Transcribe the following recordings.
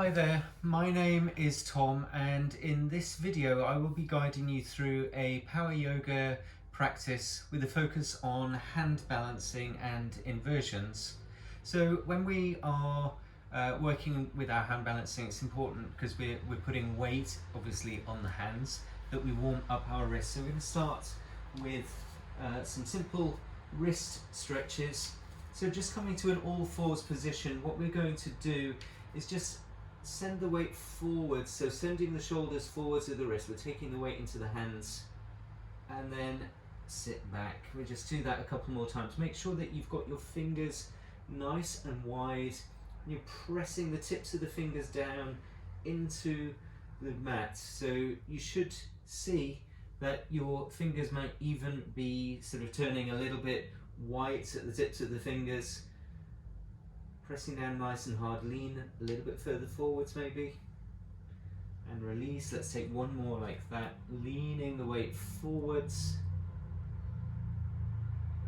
Hi there, my name is Tom, and in this video I will be guiding you through a power yoga practice with a focus on hand balancing and inversions. So when we are working with our hand balancing, it's important because we're putting weight obviously on the hands, that we warm up our wrists. So we're going to start with some simple wrist stretches. So just coming to an all fours position, what we're going to do is just send the weight forwards, so sending the shoulders forwards with the wrist. We're taking the weight into the hands and then sit back. We just do that a couple more times. Make sure that you've got your fingers nice and wide. You're pressing the tips of the fingers down into the mat. So you should see that your fingers might even be sort of turning a little bit white at the tips of the fingers. Pressing down nice and hard, lean a little bit further forwards maybe, and release. Let's take one more like that, leaning the weight forwards,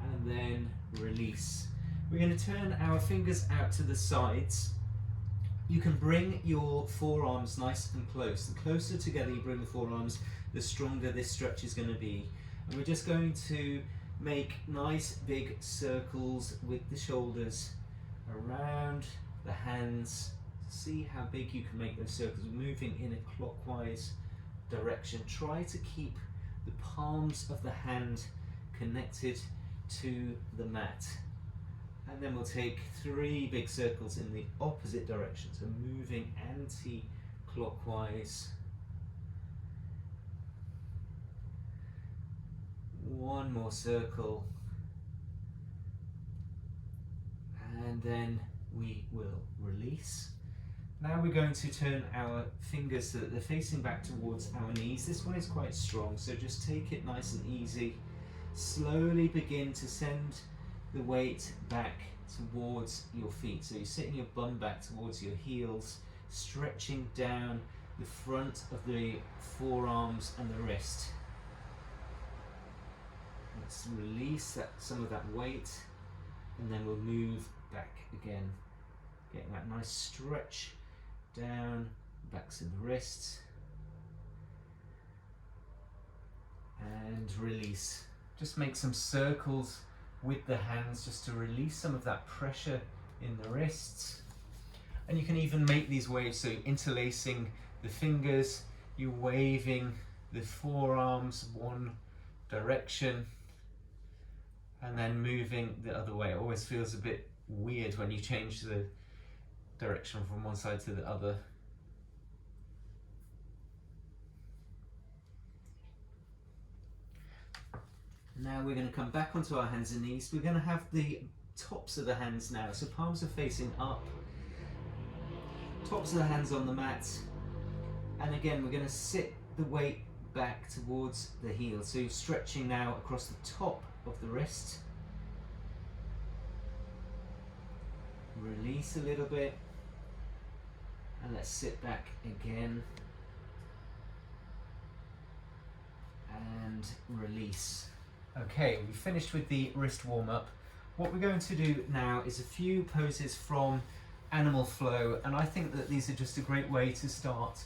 and then release. We're going to turn our fingers out to the sides. You can bring your forearms nice and close. The closer together you bring the forearms, the stronger this stretch is going to be. And we're just going to make nice big circles with the shoulders around the hands. See how big you can make those circles, moving in a clockwise direction. Try to keep the palms of the hand connected to the mat. And then we'll take 3 big circles in the opposite direction, so moving anti-clockwise. One more circle. And then we will release. Now we're going to turn our fingers so that they're facing back towards our knees. This one is quite strong, so just take it nice and easy. Slowly begin to send the weight back towards your feet. So you're sitting your bum back towards your heels, stretching down the front of the forearms and the wrist. Let's release some of that weight, and then we'll move back again, getting that nice stretch down backs of the wrists, and release. Just make some circles with the hands just to release some of that pressure in the wrists. And you can even make these waves, so interlacing the fingers, you're waving the forearms one direction and then moving the other way. It always feels a bit weird when you change the direction from one side to the other. Now we're going to come back onto our hands and knees. We're going to have the tops of the hands now, so palms are facing up, tops of the hands on the mat, and again we're going to sit the weight back towards the heel, so you're stretching now across the top of the wrist. Release a little bit, and let's sit back again and release. Okay, we finished with the wrist warm up. What we're going to do now is a few poses from Animal Flow, and I think that these are just a great way to start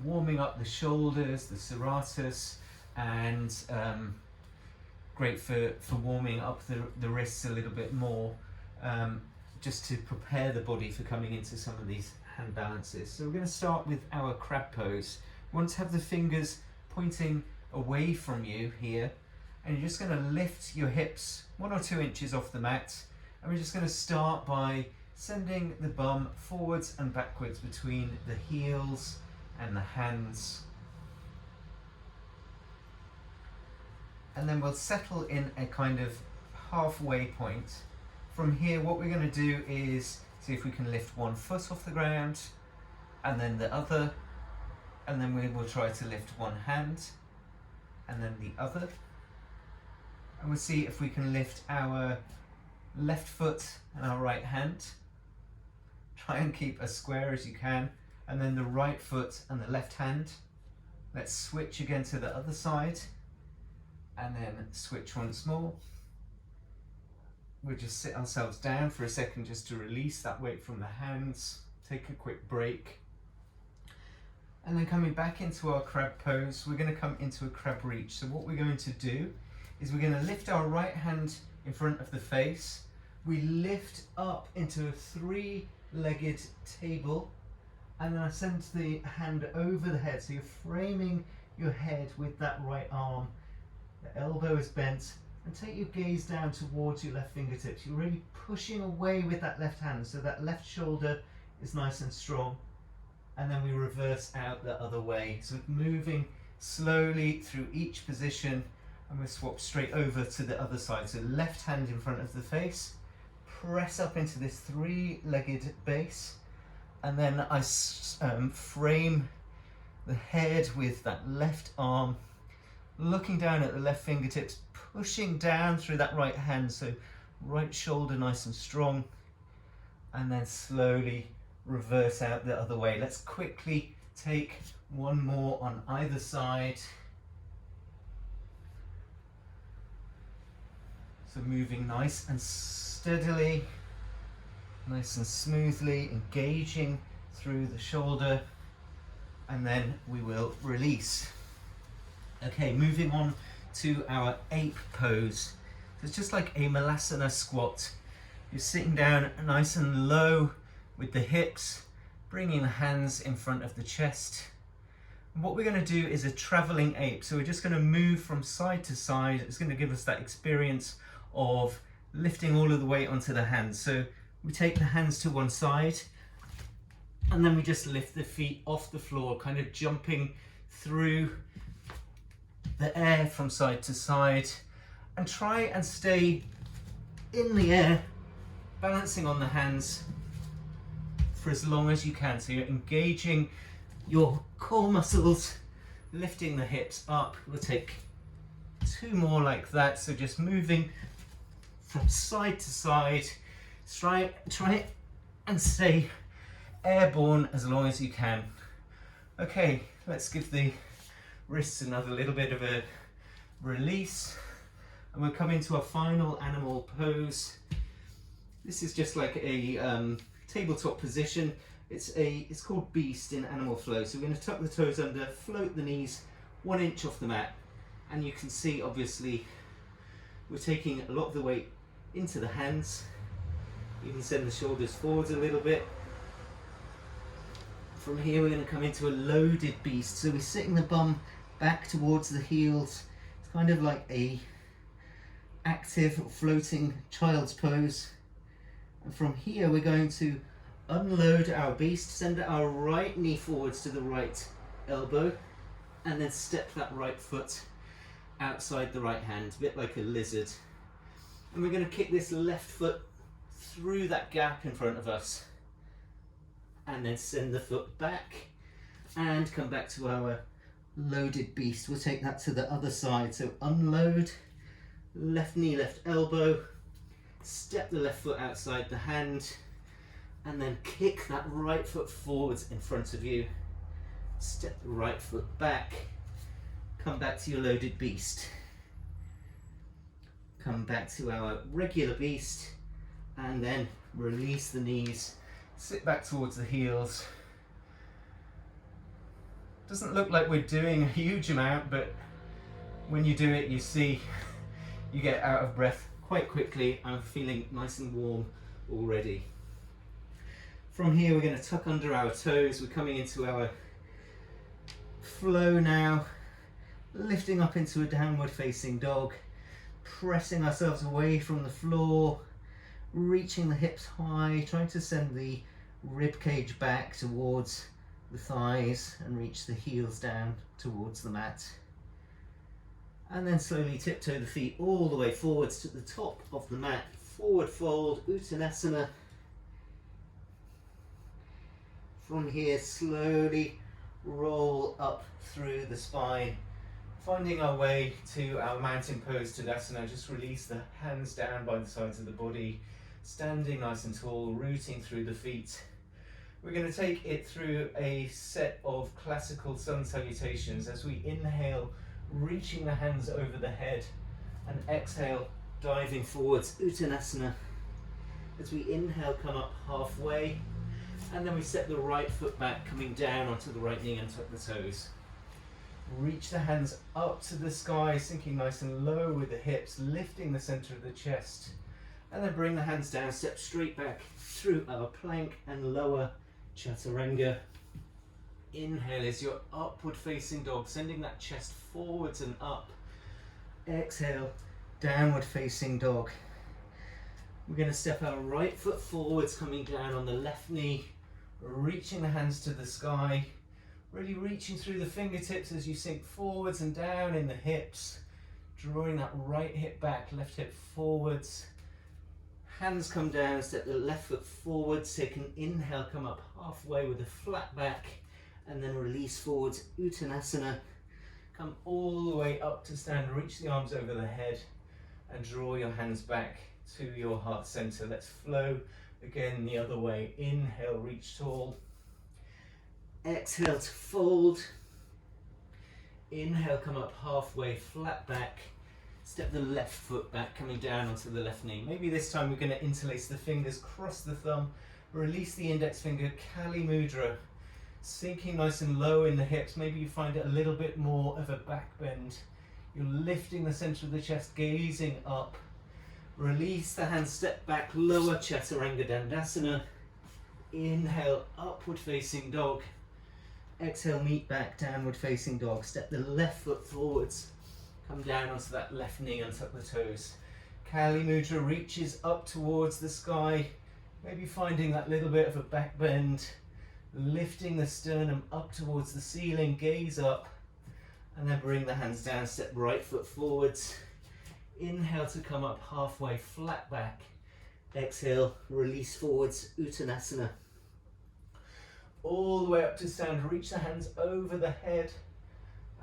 warming up the shoulders, the serratus, and great for warming up the wrists a little bit more, just to prepare the body for coming into some of these hand balances. So we're going to start with our crab pose. You want to have the fingers pointing away from you here, and you're just going to lift your hips 1 or 2 inches off the mat, and we're just going to start by sending the bum forwards and backwards between the heels and the hands. And then we'll settle in a kind of halfway point. From here, what we're going to do is see if we can lift one foot off the ground, and then the other, and then we will try to lift one hand, and then the other. And we'll see if we can lift our left foot and our right hand. Try and keep as square as you can, and then the right foot and the left hand. Let's switch again to the other side, and then switch once more. We'll just sit ourselves down for a second just to release that weight from the hands. take a quick break. And then coming back into our crab pose, we're going to come into a crab reach. So what we're going to do is we're going to lift our right hand in front of the face. We lift up into a three-legged table, and then I send the hand over the head. So you're framing your head with that right arm. The elbow is bent, and take your gaze down towards your left fingertips. You're really pushing away with that left hand, so that left shoulder is nice and strong. And then we reverse out the other way. So moving slowly through each position, and we'll swap straight over to the other side. So left hand in front of the face, press up into this three-legged base, and then I frame the head with that left arm, looking down at the left fingertips, pushing down through that right hand, so right shoulder nice and strong, and then slowly reverse out the other way. Let's quickly take one more on either side. So moving nice and steadily, nice and smoothly, engaging through the shoulder, and then we will release. Okay, moving on to our ape pose. So it's just like a Malasana squat. You're sitting down nice and low with the hips, bringing the hands in front of the chest. And what we're going to do is a traveling ape. So we're just going to move from side to side. It's going to give us that experience of lifting all of the weight onto the hands. So we take the hands to one side, and then we just lift the feet off the floor, kind of jumping through the air from side to side, and try and stay in the air, balancing on the hands for as long as you can. So you're engaging your core muscles, lifting the hips up. We'll take two more like that. So just moving from side to side. Try and stay airborne as long as you can. Okay, let's give the wrists another little bit of a release, and we'll come into our final animal pose. This is just like a tabletop position. It's called Beast in Animal Flow. So we're going to tuck the toes under, float the knees 1 inch off the mat, and you can see obviously we're taking a lot of the weight into the hands. You can send the shoulders forwards a little bit. From here we're going to come into a loaded beast. So we're sitting the bum back towards the heels. It's kind of like a active floating child's pose. And from here we're going to unload our beast, send our right knee forwards to the right elbow, and then step that right foot outside the right hand, a bit like a lizard. And we're going to kick this left foot through that gap in front of us, and then send the foot back and come back to our loaded beast. We'll take that to the other side. So unload, left knee, left elbow, step the left foot outside the hand, and then kick that right foot forwards in front of you. Step the right foot back, come back to your loaded beast. Come back to our regular beast, and then release the knees, sit back towards the heels. Doesn't look like we're doing a huge amount, but when you do it, you see you get out of breath quite quickly. I'm feeling nice and warm already. From here, we're going to tuck under our toes. We're coming into our flow now, lifting up into a downward facing dog, pressing ourselves away from the floor, reaching the hips high, trying to send the rib cage back towards the thighs and reach the heels down towards the mat. And then slowly tiptoe the feet all the way forwards to the top of the mat. Forward fold, Uttanasana. From here, slowly roll up through the spine, finding our way to our mountain pose Tadasana. Just release the hands down by the sides of the body, standing nice and tall, rooting through the feet. We're going to take it through a set of classical sun salutations as we inhale, reaching the hands over the head, and exhale, diving forwards, Uttanasana. As we inhale, come up halfway, And then we step the right foot back, coming down onto the right knee and tuck the toes. Reach the hands up to the sky, sinking nice and low with the hips, lifting the center of the chest. And then bring the hands down, step straight back through our plank and lower chaturanga. Inhale is your upward facing dog, sending that chest forwards and up. Exhale, downward facing dog. We're going to step our right foot forwards, coming down on the left knee, reaching the hands to the sky, really reaching through the fingertips as you sink forwards and down in the hips, drawing that right hip back, left hip forwards. Hands come down, step the left foot forwards, take an inhale, come up halfway with a flat back, and then release forwards, Uttanasana. Come all the way up to stand, reach the arms over the head, and draw your hands back to your heart center. Let's flow again the other way. Inhale, reach tall. Exhale to fold. Inhale, come up halfway, flat back. Step the left foot back, coming down onto the left knee. Maybe this time we're going to interlace the fingers, cross the thumb, release the index finger, Kali Mudra. Sinking nice and low in the hips. Maybe you find it a little bit more of a back bend. You're lifting the center of the chest, gazing up. Release the hands, step back, lower Chaturanga Dandasana. Inhale, upward facing dog. Exhale, meet back, downward facing dog. Step the left foot forwards. Come down onto that left knee and tuck the toes. Kali Mudra reaches up towards the sky. Maybe finding that little bit of a back bend. Lifting the sternum up towards the ceiling, gaze up. And then bring the hands down, step right foot forwards. Inhale to come up halfway, flat back. Exhale, release forwards, Uttanasana. All the way up to stand, reach the hands over the head.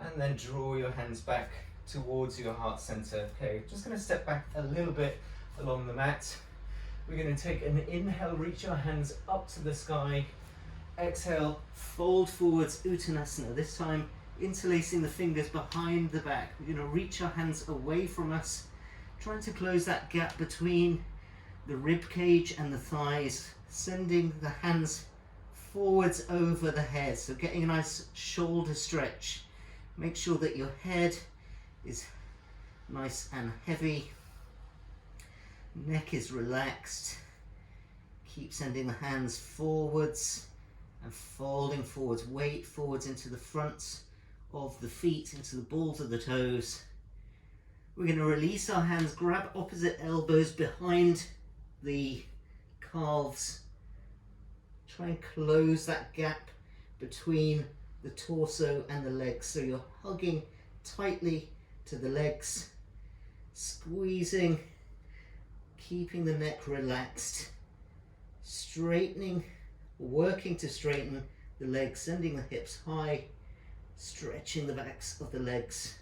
And then draw your hands back towards your heart center. Okay, just going to step back a little bit along the mat. We're going to take an inhale, reach our hands up to the sky. Exhale, fold forwards, Uttanasana. This time, interlacing the fingers behind the back. We're going to reach our hands away from us, trying to close that gap between the rib cage and the thighs, sending the hands forwards over the head. So getting a nice shoulder stretch. Make sure that your head is nice and heavy. Neck is relaxed. Keep sending the hands forwards and folding forwards. Weight forwards into the fronts of the feet, into the balls of the toes. We're going to release our hands, grab opposite elbows behind the calves. Try and close that gap between the torso and the legs. So you're hugging tightly to the legs, squeezing, keeping the neck relaxed, straightening, working to straighten the legs, sending the hips high, stretching the backs of the legs.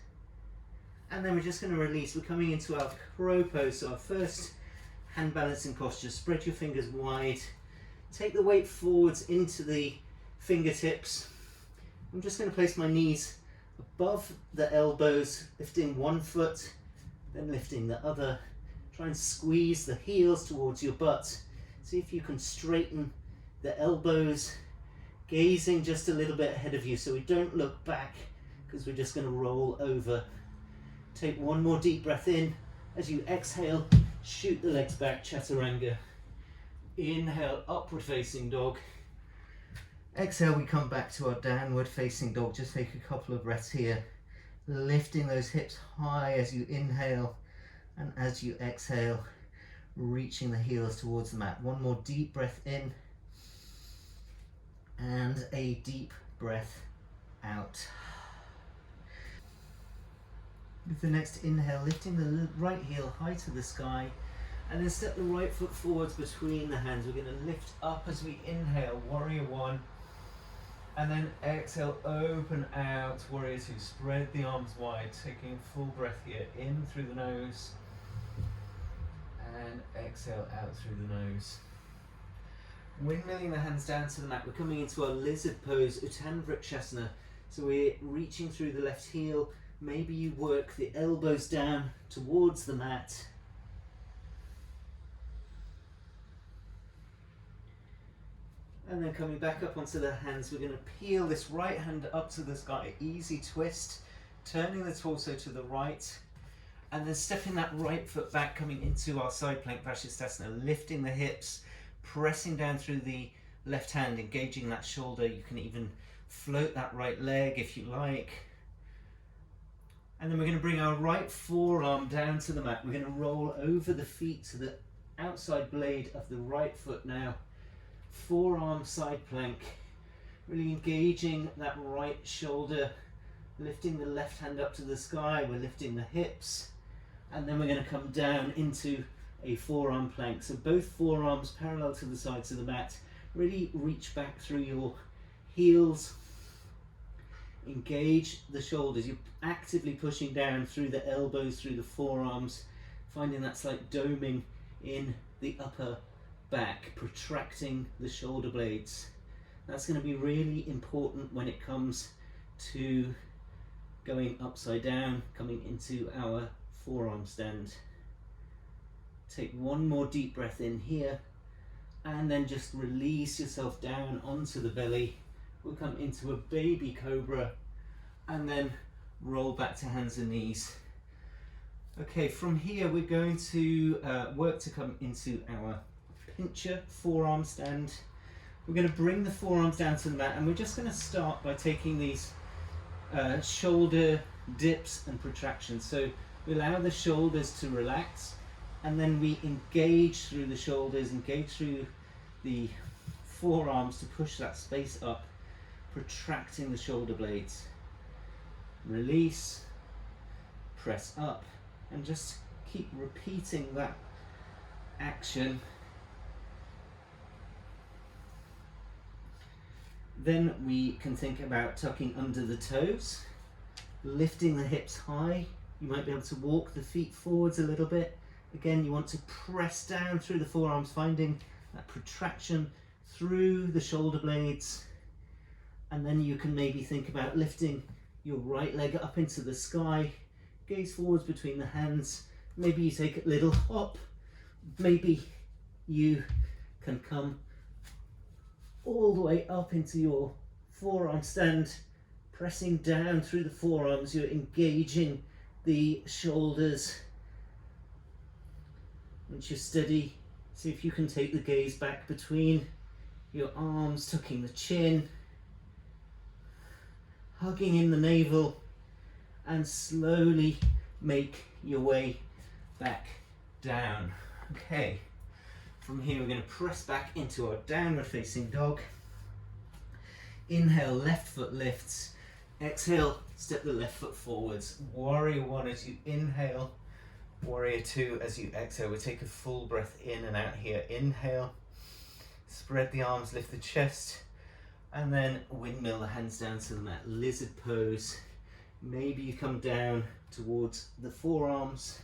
And then we're just going to release. We're coming into our crow pose. So our first hand balancing posture. Spread your fingers wide. Take the weight forwards into the fingertips. I'm just going to place my knees above the elbows, lifting one foot, then lifting the other. Try and squeeze the heels towards your butt. See if you can straighten the elbows, gazing just a little bit ahead of you so we don't look back, because we're just going to roll over. Take one more deep breath in. As you exhale, shoot the legs back, Chaturanga. Inhale, upward facing dog. Exhale, we come back to our downward facing dog. Just take a couple of breaths here. Lifting those hips high as you inhale, and as you exhale, reaching the heels towards the mat. One more deep breath in, and a deep breath out. With the next inhale, lifting the right heel high to the sky, and then step the right foot forwards between the hands. We're going to lift up as we inhale, warrior one, and then exhale, open out, warrior two. Spread the arms wide, taking a full breath here, in through the nose, and exhale out through the nose. Windmilling the hands down to the mat. We're coming into our lizard pose, Uttan Vrikshasana. So we're reaching through the left heel. Maybe you work the elbows down towards the mat. And then coming back up onto the hands, we're going to peel this right hand up to the sky, easy twist, turning the torso to the right, and then stepping that right foot back, coming into our side plank Vashisthasana, lifting the hips, pressing down through the left hand, engaging that shoulder. You can even float that right leg if you like. And then we're going to bring our right forearm down to the mat. We're going to roll over the feet to the outside blade of the right foot now. Forearm side plank, really engaging that right shoulder, lifting the left hand up to the sky. We're lifting the hips, and then we're going to come down into a forearm plank. So both forearms parallel to the sides of the mat. Really reach back through your heels, engage the shoulders. You're actively pushing down through the elbows, through the forearms, finding that slight doming in the upper back, protracting the shoulder blades. That's going to be really important when it comes to going upside down, coming into our forearm stand. Take one more deep breath in here, and then just release yourself down onto the belly. We'll come into a baby cobra and then roll back to hands and knees. Okay, from here we're going to work to come into our Pincha forearm stand. We're going to bring the forearms down to the mat, and we're just going to start by taking these shoulder dips and protractions. So we allow the shoulders to relax, and then we engage through the shoulders, engage through the forearms to push that space up, protracting the shoulder blades. Release, press up, and just keep repeating that action. Then we can think about tucking under the toes, lifting the hips high. You might be able to walk the feet forwards a little bit. Again, you want to press down through the forearms, finding that protraction through the shoulder blades. And then you can maybe think about lifting your right leg up into the sky, gaze forwards between the hands. Maybe you take a little hop. Maybe you can come all the way up into your forearm stand, pressing down through the forearms. You're engaging the shoulders. Once you're steady, see if you can take the gaze back between your arms, tucking the chin, hugging in the navel, and slowly make your way back down. Okay, from here we're going to press back into our downward facing dog. Inhale, left foot lifts. Exhale, step the left foot forwards. Warrior one as you inhale. Warrior two as you exhale. We take a full breath in and out here. Inhale, spread the arms, lift the chest, and then windmill the hands down to the mat. Lizard pose. Maybe you come down towards the forearms.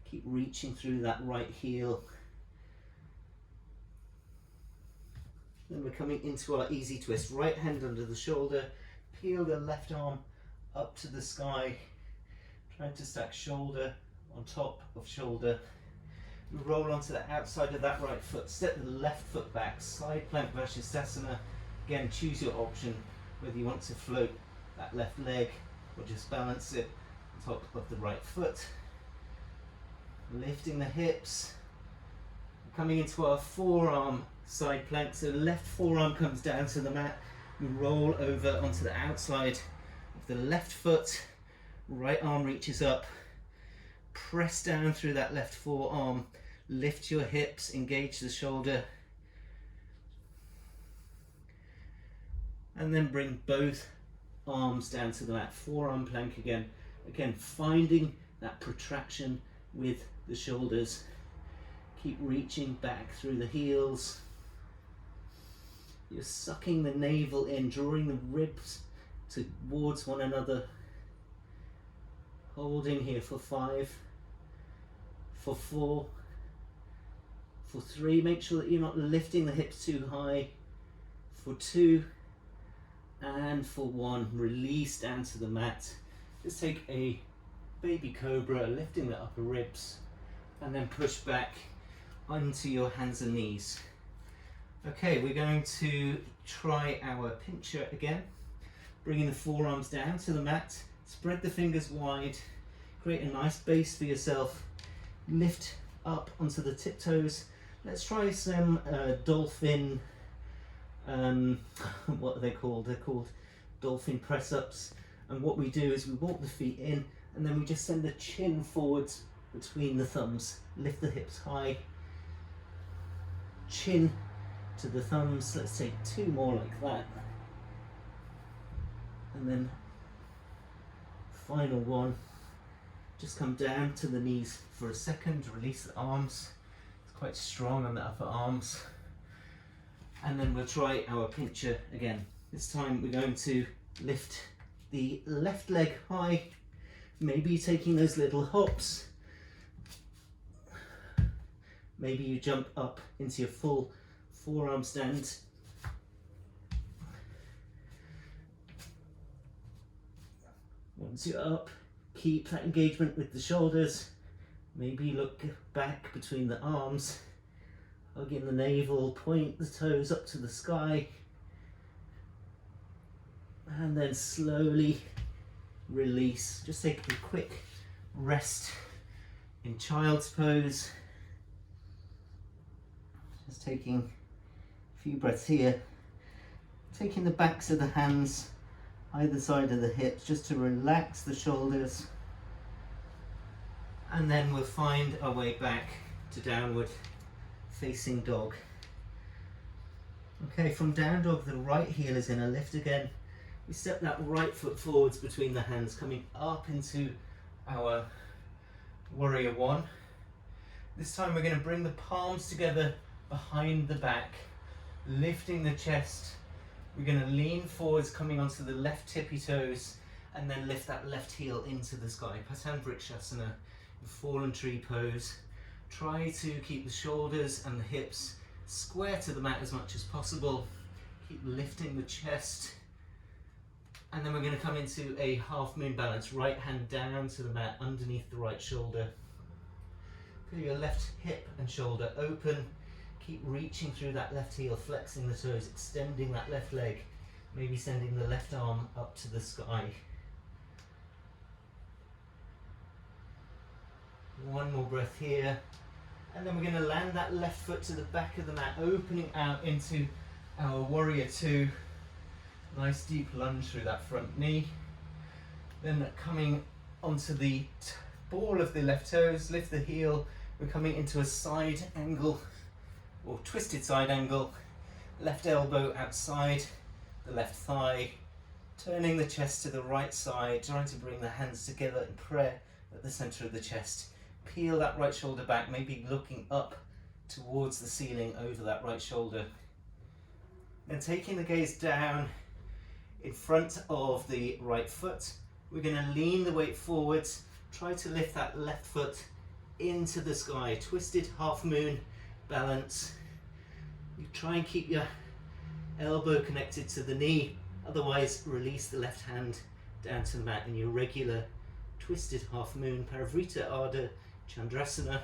Keep reaching through that right heel. Then we're coming into our easy twist. Right hand under the shoulder. Peel the left arm up to the sky. Trying to stack shoulder on top of shoulder. We roll onto the outside of that right foot. Step the left foot back. Side plank Vashisthasana. Again, choose your option, whether you want to float that left leg or just balance it on top of the right foot. Lifting the hips. Coming into our forearm side plank. So left forearm comes down to the mat. We roll over onto the outside of the left foot. Right arm reaches up. Press down through that left forearm. Lift your hips, engage the shoulder. And then bring both arms down to the mat. Forearm plank again. Again, finding that protraction with the shoulders. Keep reaching back through the heels. You're sucking the navel in, drawing the ribs towards one another. Holding here for 5, for 4, for 3. Make sure that you're not lifting the hips too high. For 2, and for 1. Release down to the mat. Just take a baby cobra, lifting the upper ribs, and then push back onto your hands and knees. Okay, we're going to try our pincher again. Bringing the forearms down to the mat, spread the fingers wide, create a nice base for yourself, lift up onto the tiptoes. Let's try some dolphin, what are they called? They're called dolphin press-ups. And what we do is we walk the feet in and then we just send the chin forwards between the thumbs. Lift the hips high, chin to the thumbs. Let's take 2 more like that. And then final one, just come down to the knees for a second, release the arms. It's quite strong on the upper arms. And then we'll try our pincher again. This time we're going to lift the left leg high, maybe taking those little hops. Maybe you jump up into your full forearm stand. Once you're up, keep that engagement with the shoulders. Maybe look back between the arms, hug in the navel, point the toes up to the sky, and then slowly release. Just take a quick rest in child's pose. Just taking a few breaths here, taking the backs of the hands either side of the hips just to relax the shoulders, and then we'll find our way back to downward facing dog. Okay, from down dog the right heel is going to lift again. We step that right foot forwards between the hands, coming up into our warrior one. This time we're going to bring the palms together behind the back, lifting the chest. We're going to lean forwards, coming onto the left tippy toes, and then lift that left heel into the sky. Vrikshasana, fallen tree pose. Try to keep the shoulders and the hips square to the mat as much as possible. Keep lifting the chest. And then we're going to come into a half moon balance. Right hand down to the mat underneath the right shoulder. Feel your left hip and shoulder open. Keep reaching through that left heel, flexing the toes, extending that left leg, maybe sending the left arm up to the sky. One more breath here, and then we're going to land that left foot to the back of the mat, opening out into our warrior two. Nice deep lunge through that front knee. Then coming onto the ball of the left toes, lift the heel. We're coming into a side angle, or twisted side angle, left elbow outside the left thigh, turning the chest to the right side, trying to bring the hands together in prayer at the center of the chest. Peel that right shoulder back, maybe looking up towards the ceiling over that right shoulder. Then taking the gaze down in front of the right foot, we're going to lean the weight forwards, try to lift that left foot into the sky, twisted half moon balance. You try and keep your elbow connected to the knee, otherwise release the left hand down to the mat in your regular twisted half moon, Parivrita Ardha Chandrasana.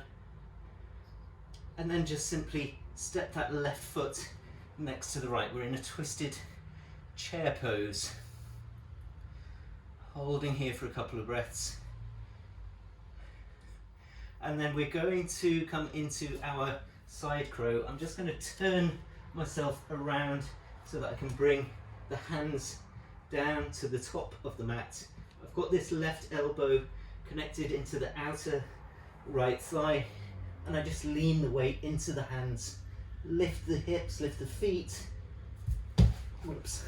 And then just simply step that left foot next to the right. We're in a twisted chair pose. Holding here for a couple of breaths. And then we're going to come into our side crow. I'm just going to turn myself around so that I can bring the hands down to the top of the mat. I've got this left elbow connected into the outer right thigh, and I just lean the weight into the hands. Lift the hips, lift the feet. Whoops.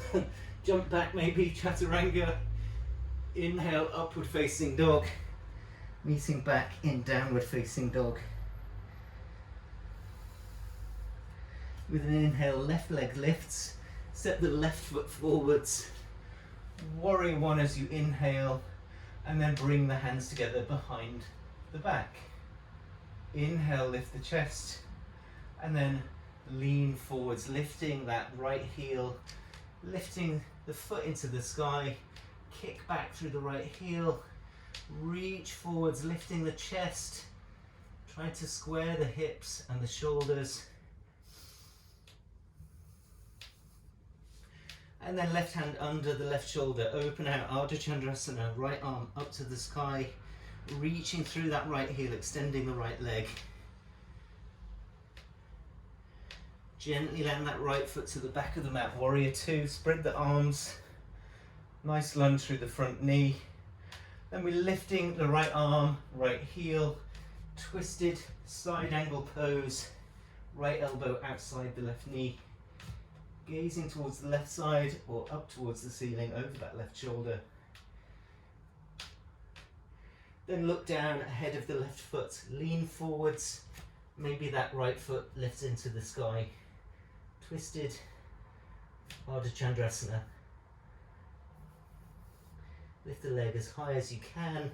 Jump back maybe, chaturanga. Inhale, upward facing dog. Meeting back in downward facing dog. With an inhale, left leg lifts. Step the left foot forwards. Warrior one as you inhale, and then bring the hands together behind the back. Inhale, lift the chest, and then lean forwards, lifting that right heel, lifting the foot into the sky, kick back through the right heel, reach forwards, lifting the chest, try to square the hips and the shoulders. And then left hand under the left shoulder, open out, Ardha Chandrasana, right arm up to the sky, reaching through that right heel, extending the right leg. Gently land that right foot to the back of the mat, Warrior Two, spread the arms, nice lunge through the front knee. Then we're lifting the right arm, right heel, twisted side angle pose, right elbow outside the left knee, gazing towards the left side or up towards the ceiling over that left shoulder. Then look down ahead of the left foot, lean forwards, maybe that right foot lifts into the sky. Twisted Ardha Chandrasana. Lift the leg as high as you can.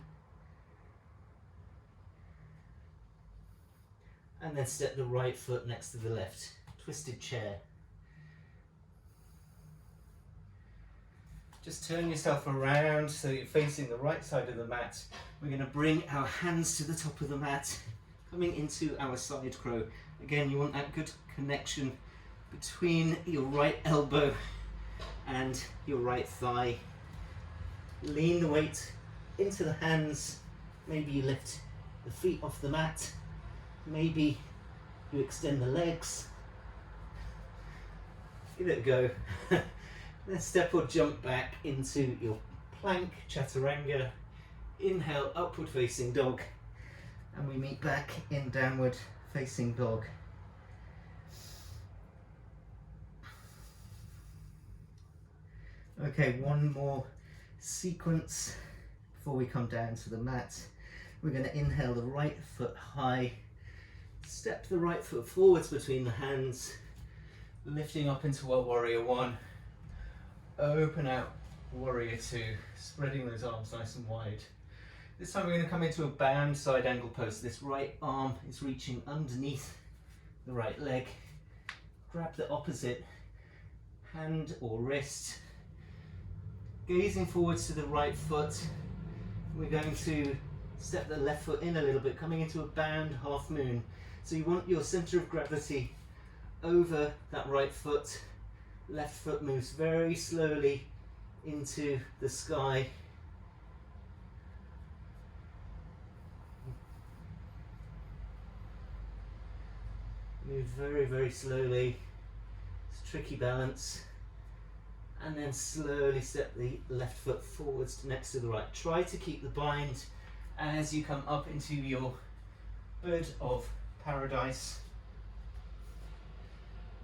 And then step the right foot next to the left. Twisted chair. Just turn yourself around so you're facing the right side of the mat. We're going to bring our hands to the top of the mat, coming into our side crow. Again, you want that good connection between your right elbow and your right thigh. Lean the weight into the hands. Maybe you lift the feet off the mat. Maybe you extend the legs. Give it a go. Then step or jump back into your plank, chaturanga. Inhale, upward facing dog. And we meet back in downward facing dog. Okay, one more sequence before we come down to the mat. We're going to inhale the right foot high, step the right foot forwards between the hands, lifting up into our Warrior One, open out Warrior Two, spreading those arms nice and wide. This time we're going to come into a bound side angle pose. This right arm is reaching underneath the right leg. Grab the opposite hand or wrist. Gazing forwards to the right foot, we're going to step the left foot in a little bit, coming into a bound half moon. So you want your center of gravity over that right foot. Left foot moves very slowly into the sky. Move very, very slowly. It's tricky balance. And then slowly step the left foot forwards next to the right. Try to keep the bind as you come up into your bird of paradise.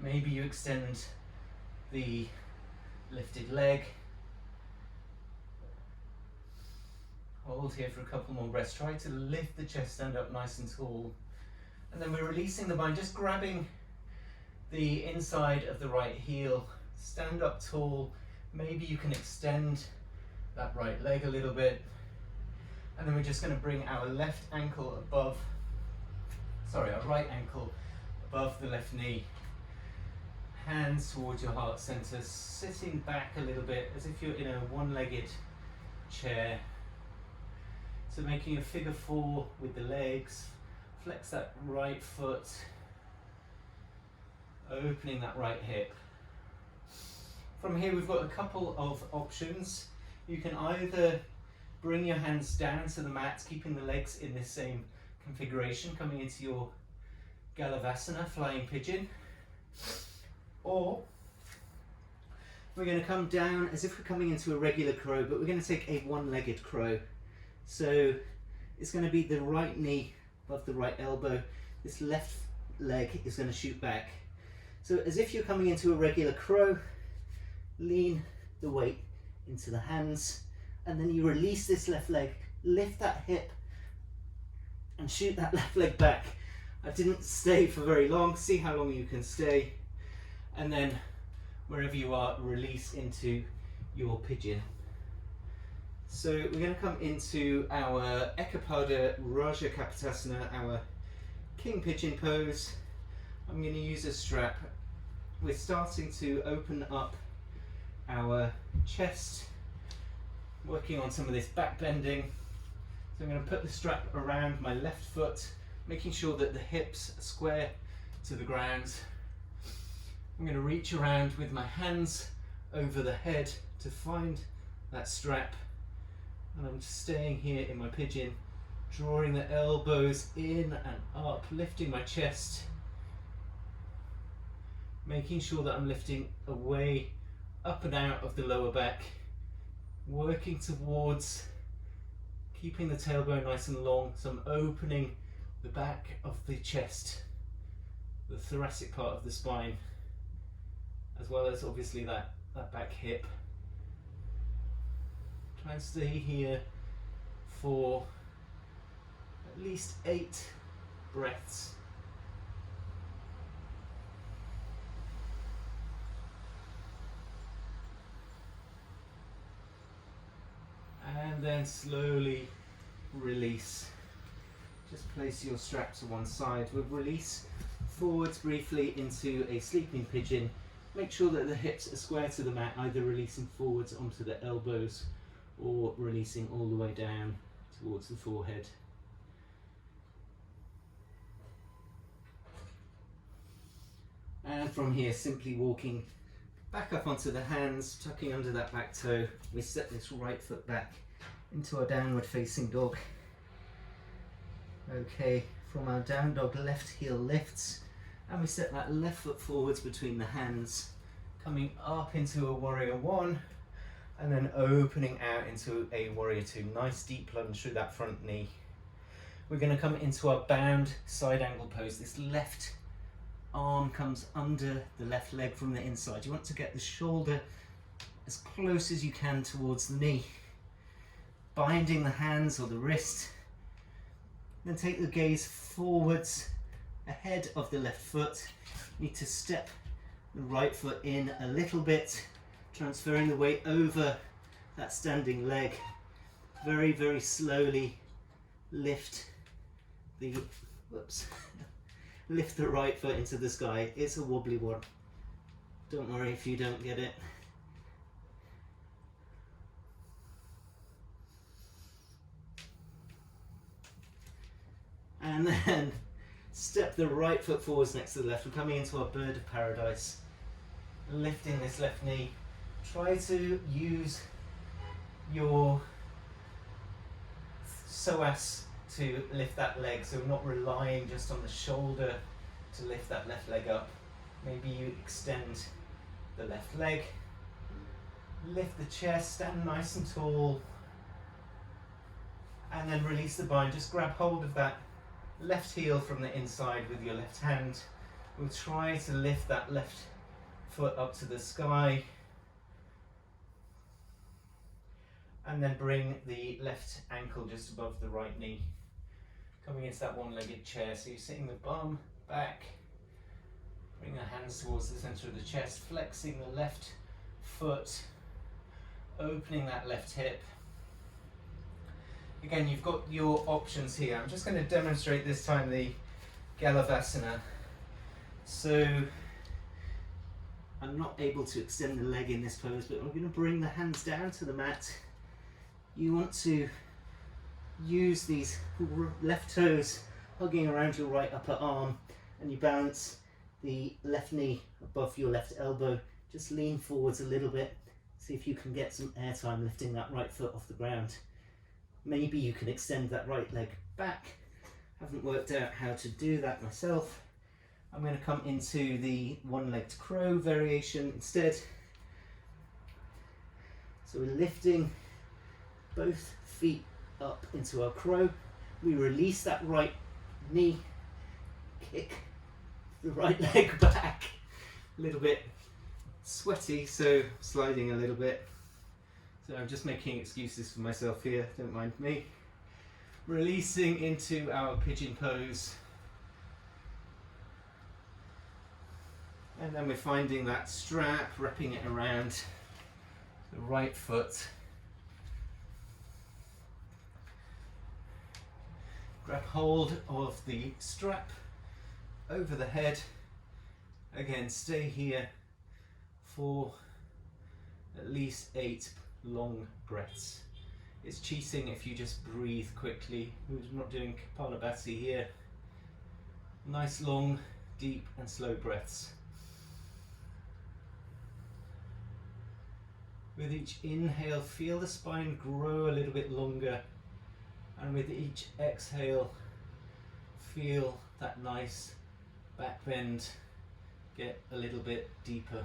Maybe you extend the lifted leg. Hold here for a couple more breaths. Try to lift the chest, stand up nice and tall. And then we're releasing the bind, just grabbing the inside of the right heel. Stand up tall. Maybe you can extend that right leg a little bit. And then we're just going to bring our left ankle above, our right ankle above the left knee. Hands towards your heart center, sitting back a little bit as if you're in a one-legged chair. So making a figure four with the legs. Flex that right foot. Opening that right hip. From here we've got a couple of options. You can either bring your hands down to the mat, keeping the legs in this same configuration, coming into your Galavasana, flying pigeon. Or we're going to come down as if we're coming into a regular crow, but we're going to take a one-legged crow. So it's going to be the right knee above the right elbow. This left leg is going to shoot back. So as if you're coming into a regular crow, lean the weight into the hands, and then you release this left leg, lift that hip and shoot that left leg back. I didn't stay for very long, see how long you can stay, and then wherever you are, release into your pigeon. So we're going to come into our Ekapada Raja Kapotasana, our king pigeon pose. I'm going to use a strap. We're starting to open up our chest, working on some of this back bending. So I'm going to put the strap around my left foot, making sure that the hips are square to the ground. I'm going to reach around with my hands over the head to find that strap, and I'm staying here in my pigeon, drawing the elbows in and up, lifting my chest, making sure that I'm lifting away, up and out of the lower back, working towards keeping the tailbone nice and long, so I'm opening the back of the chest, the thoracic part of the spine, as well as obviously that back hip. Try and stay here for at least 8 breaths. And then slowly release. Just place your strap to one side. We'll release forwards briefly into a sleeping pigeon. Make sure that the hips are square to the mat, either releasing forwards onto the elbows or releasing all the way down towards the forehead. And from here, simply walking back up onto the hands, tucking under that back toe. We step this right foot back into our downward facing dog. Okay, from our down dog, left heel lifts, and we step that left foot forwards between the hands, coming up into a warrior one, and then opening out into a warrior two. Nice deep lunge through that front knee. We're going to come into our bound side angle pose. This left arm comes under the left leg from the inside. You want to get the shoulder as close as you can towards the knee, binding the hands or the wrist. Then take the gaze forwards ahead of the left foot. You need to step the right foot in a little bit, transferring the weight over that standing leg. Very, very slowly lift the lift the right foot into the sky. It's a wobbly one. Don't worry if you don't get it. And then step the right foot forwards next to the left. We're coming into our bird of paradise. Lifting this left knee. Try to use your psoas to lift that leg, so not relying just on the shoulder to lift that left leg up. Maybe you extend the left leg, lift the chest, stand nice and tall, and then release the bind. Just grab hold of that left heel from the inside with your left hand. We'll try to lift that left foot up to the sky, and then bring the left ankle just above the right knee. Coming into that one-legged chair, so you're sitting the bum back, bring the hands towards the center of the chest, flexing the left foot, opening that left hip. Again, you've got your options here. I'm just going to demonstrate this time the Galavasana. So I'm not able to extend the leg in this pose, but I'm going to bring the hands down to the mat. You want to use these left toes hugging around your right upper arm, and you balance the left knee above your left elbow. Just lean forwards a little bit. See if you can get some air time lifting that right foot off the ground. Maybe you can extend that right leg back. Haven't worked out how to do that myself. I'm going to come into the one-legged crow variation instead. So we're lifting both feet up into our crow. We release that right knee, kick the right leg back. A little bit sweaty, so sliding a little bit. So I'm just making excuses for myself here, don't mind me. Releasing into our pigeon pose. And then we're finding that strap, wrapping it around the right foot. Grab hold of the strap over the head. Again, stay here for at least 8 long breaths. It's cheating if you just breathe quickly. We're not doing Kapalabhati here. Nice long, deep and slow breaths. With each inhale, feel the spine grow a little bit longer, and with each exhale, feel that nice back bend get a little bit deeper.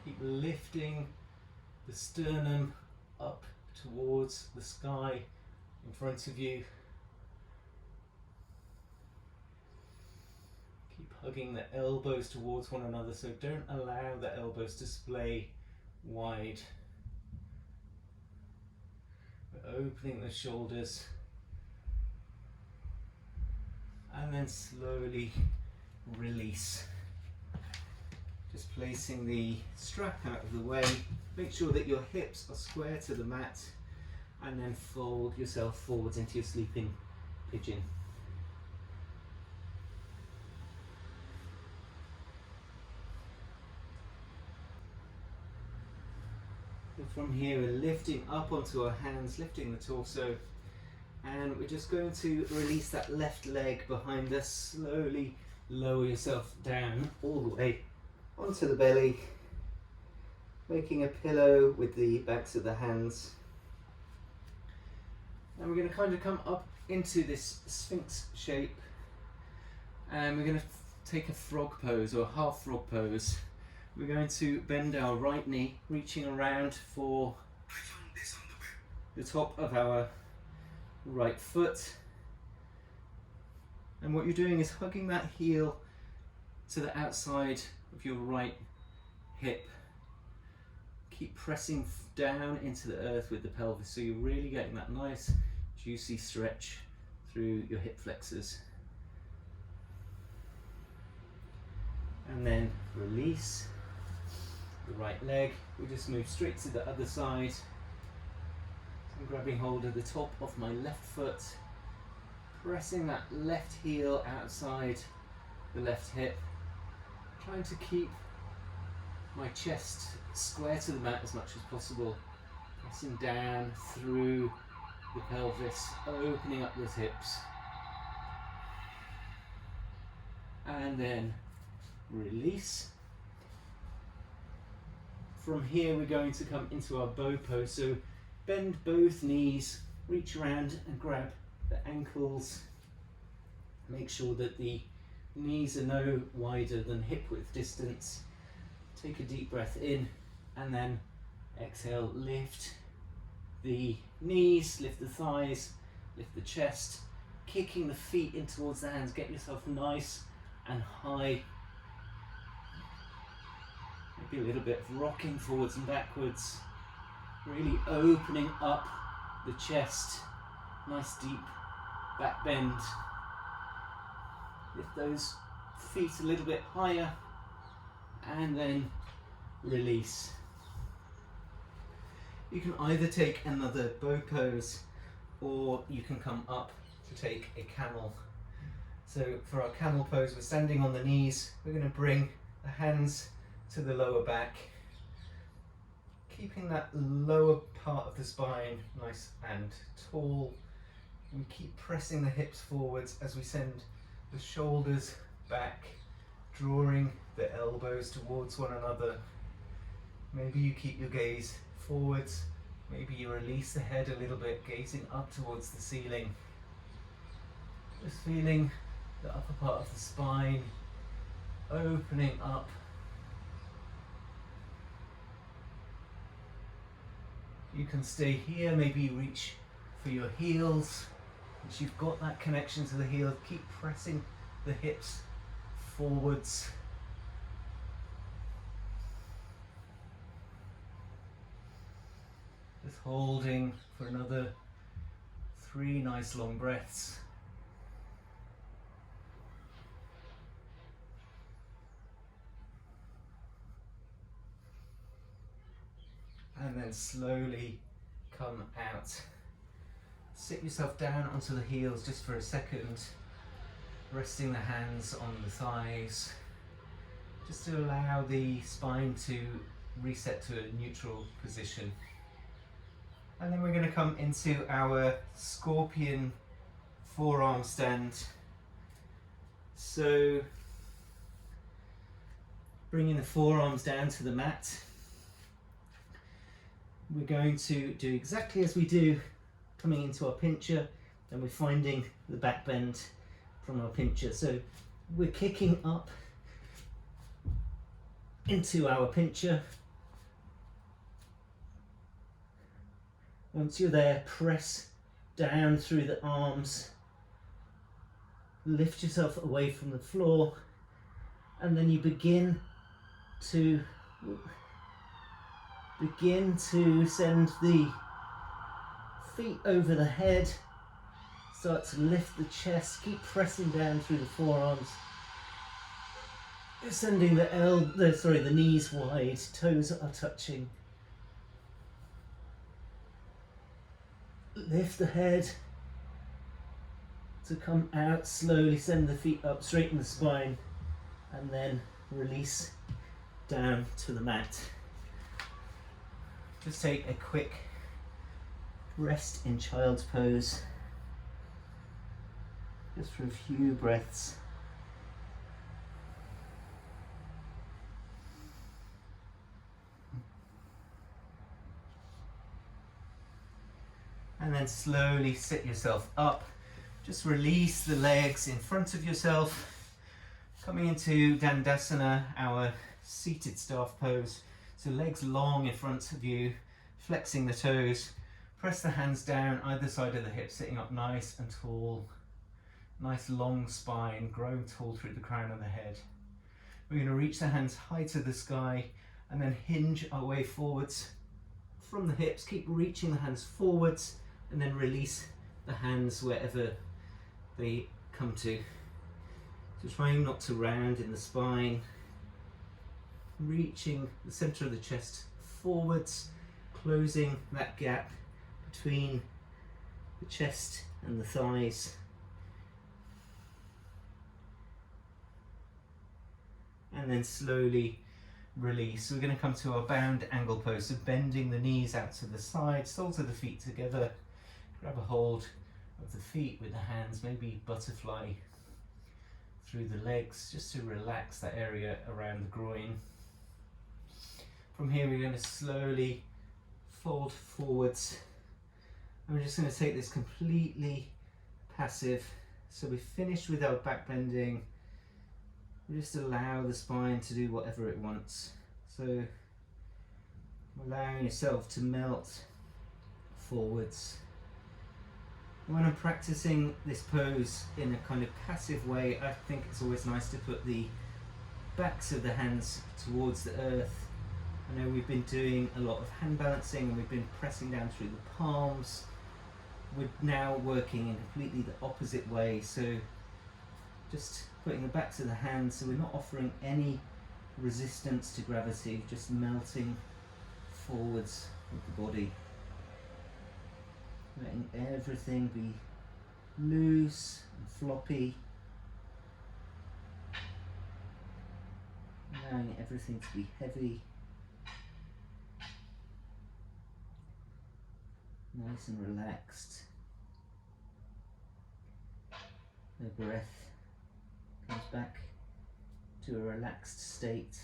Keep lifting the sternum up towards the sky in front of you. Keep hugging the elbows towards one another, so don't allow the elbows to splay wide. We're opening the shoulders and then slowly release. Just placing the strap out of the way. Make sure that your hips are square to the mat, and then fold yourself forwards into your sleeping pigeon. And from here we're lifting up onto our hands, lifting the torso, and we're just going to release that left leg behind us. Slowly lower yourself down all the way onto the belly, making a pillow with the backs of the hands. And we're going to kind of come up into this Sphinx shape, and we're going to take a frog pose or a half frog pose. We're going to bend our right knee, reaching around for the top of our right foot. And what you're doing is hugging that heel to the outside of your right hip. Keep pressing down into the earth with the pelvis, so you're really getting that nice juicy stretch through your hip flexors. And then release the right leg. We just move straight to the other side. So I'm grabbing hold of the top of my left foot, pressing that left heel outside the left hip, trying to keep my chest square to the mat as much as possible, pressing down through the pelvis, opening up those hips, and then release. From here we're going to come into our bow pose, so bend both knees, reach around and grab the ankles. Make sure that the knees are no wider than hip width distance. Take a deep breath in, and then exhale, lift the knees, lift the thighs, lift the chest, kicking the feet in towards the hands. Get yourself nice and high. Maybe a little bit of rocking forwards and backwards, really opening up the chest. Nice deep back bend. Lift those feet a little bit higher, and then release. You can either take another bow pose, or you can come up to take a camel. So for our camel pose, we're standing on the knees. We're going to bring the hands to the lower back, keeping that lower part of the spine nice and tall. We keep pressing the hips forwards as we send the shoulders back, drawing the elbows towards one another. Maybe you keep your gaze forwards, maybe you release the head a little bit, gazing up towards the ceiling. Just feeling the upper part of the spine opening up. You can stay here, maybe you reach for your heels. Once you've got that connection to the heel, keep pressing the hips forwards. Just holding for another 3 nice long breaths. And then slowly come out. Sit yourself down onto the heels just for a second, resting the hands on the thighs, just to allow the spine to reset to a neutral position. And then we're going to come into our scorpion forearm stand. So bringing the forearms down to the mat. We're going to do exactly as we do coming into our pincha, and we're finding the back bend from our pincha. So we're kicking up into our pincha. Once you're there, press down through the arms, lift yourself away from the floor, and then you begin to send the feet over the head. Start to lift the chest, keep pressing down through the forearms. You're sending the knees wide, toes are touching. Lift the head to come out slowly, send the feet up, straighten the spine, and then release down to the mat. Just take a quick rest in child's pose, just for a few breaths. And then slowly sit yourself up. Just release the legs in front of yourself. Coming into Dandasana, our seated staff pose. So legs long in front of you, flexing the toes. Press the hands down either side of the hips, sitting up nice and tall. Nice long spine, growing tall through the crown of the head. We're going to reach the hands high to the sky and then hinge our way forwards from the hips. Keep reaching the hands forwards and then release the hands wherever they come to. So trying not to round in the spine. Reaching the center of the chest forwards, closing that gap between the chest and the thighs. And then slowly release. So we're going to come to our bound angle pose, so bending the knees out to the side, soles of the feet together. Grab a hold of the feet with the hands, maybe butterfly through the legs, just to relax that area around the groin. From here we're going to slowly fold forwards. And we're just going to take this completely passive. So we've finished with our back bending. We just allow the spine to do whatever it wants. So allowing yourself to melt forwards. When I'm practicing this pose in a kind of passive way, I think it's always nice to put the backs of the hands towards the earth. I know we've been doing a lot of hand balancing and we've been pressing down through the palms. We're now working in completely the opposite way, so just putting the backs of the hands so we're not offering any resistance to gravity, just melting forwards with the body. Letting everything be loose and floppy. Allowing everything to be heavy. Nice and relaxed. The breath comes back to a relaxed state.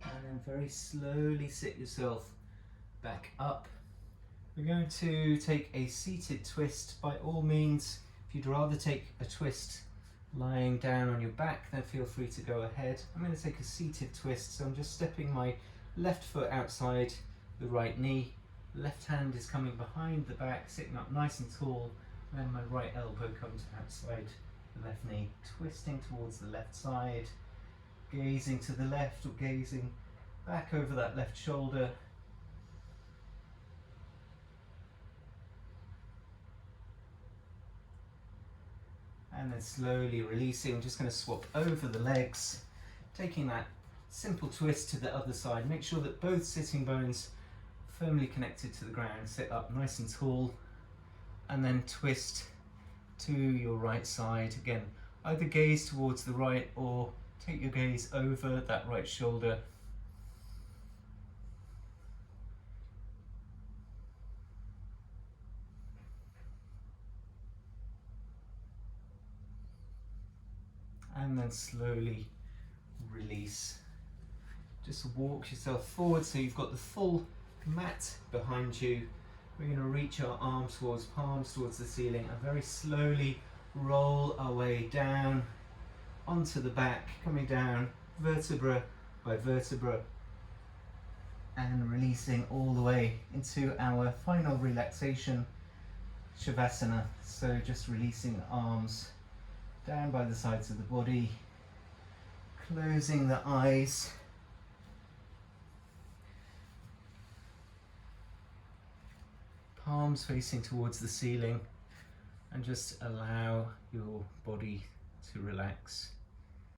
And then very slowly sit yourself back up. We're going to take a seated twist. By all means, if you'd rather take a twist lying down on your back, then feel free to go ahead. I'm going to take a seated twist, so I'm just stepping my left foot outside the right knee. Left hand is coming behind the back, sitting up nice and tall, and then my right elbow comes outside the left knee, twisting towards the left side. Gazing to the left or gazing back over that left shoulder. And then slowly releasing, just going to swap over the legs, taking that simple twist to the other side. Make sure that both sitting bones firmly connected to the ground. Sit up nice and tall and then twist to your right side. Again, either gaze towards the right or take your gaze over that right shoulder. and then slowly release. Just walk yourself forward so you've got the full mat behind you. We're going to reach our arms towards palms towards the ceiling and very slowly roll our way down onto the back, coming down vertebra by vertebra and releasing all the way into our final relaxation, Shavasana. So just releasing arms down by the sides of the body, closing the eyes, palms facing towards the ceiling, and just allow your body to relax.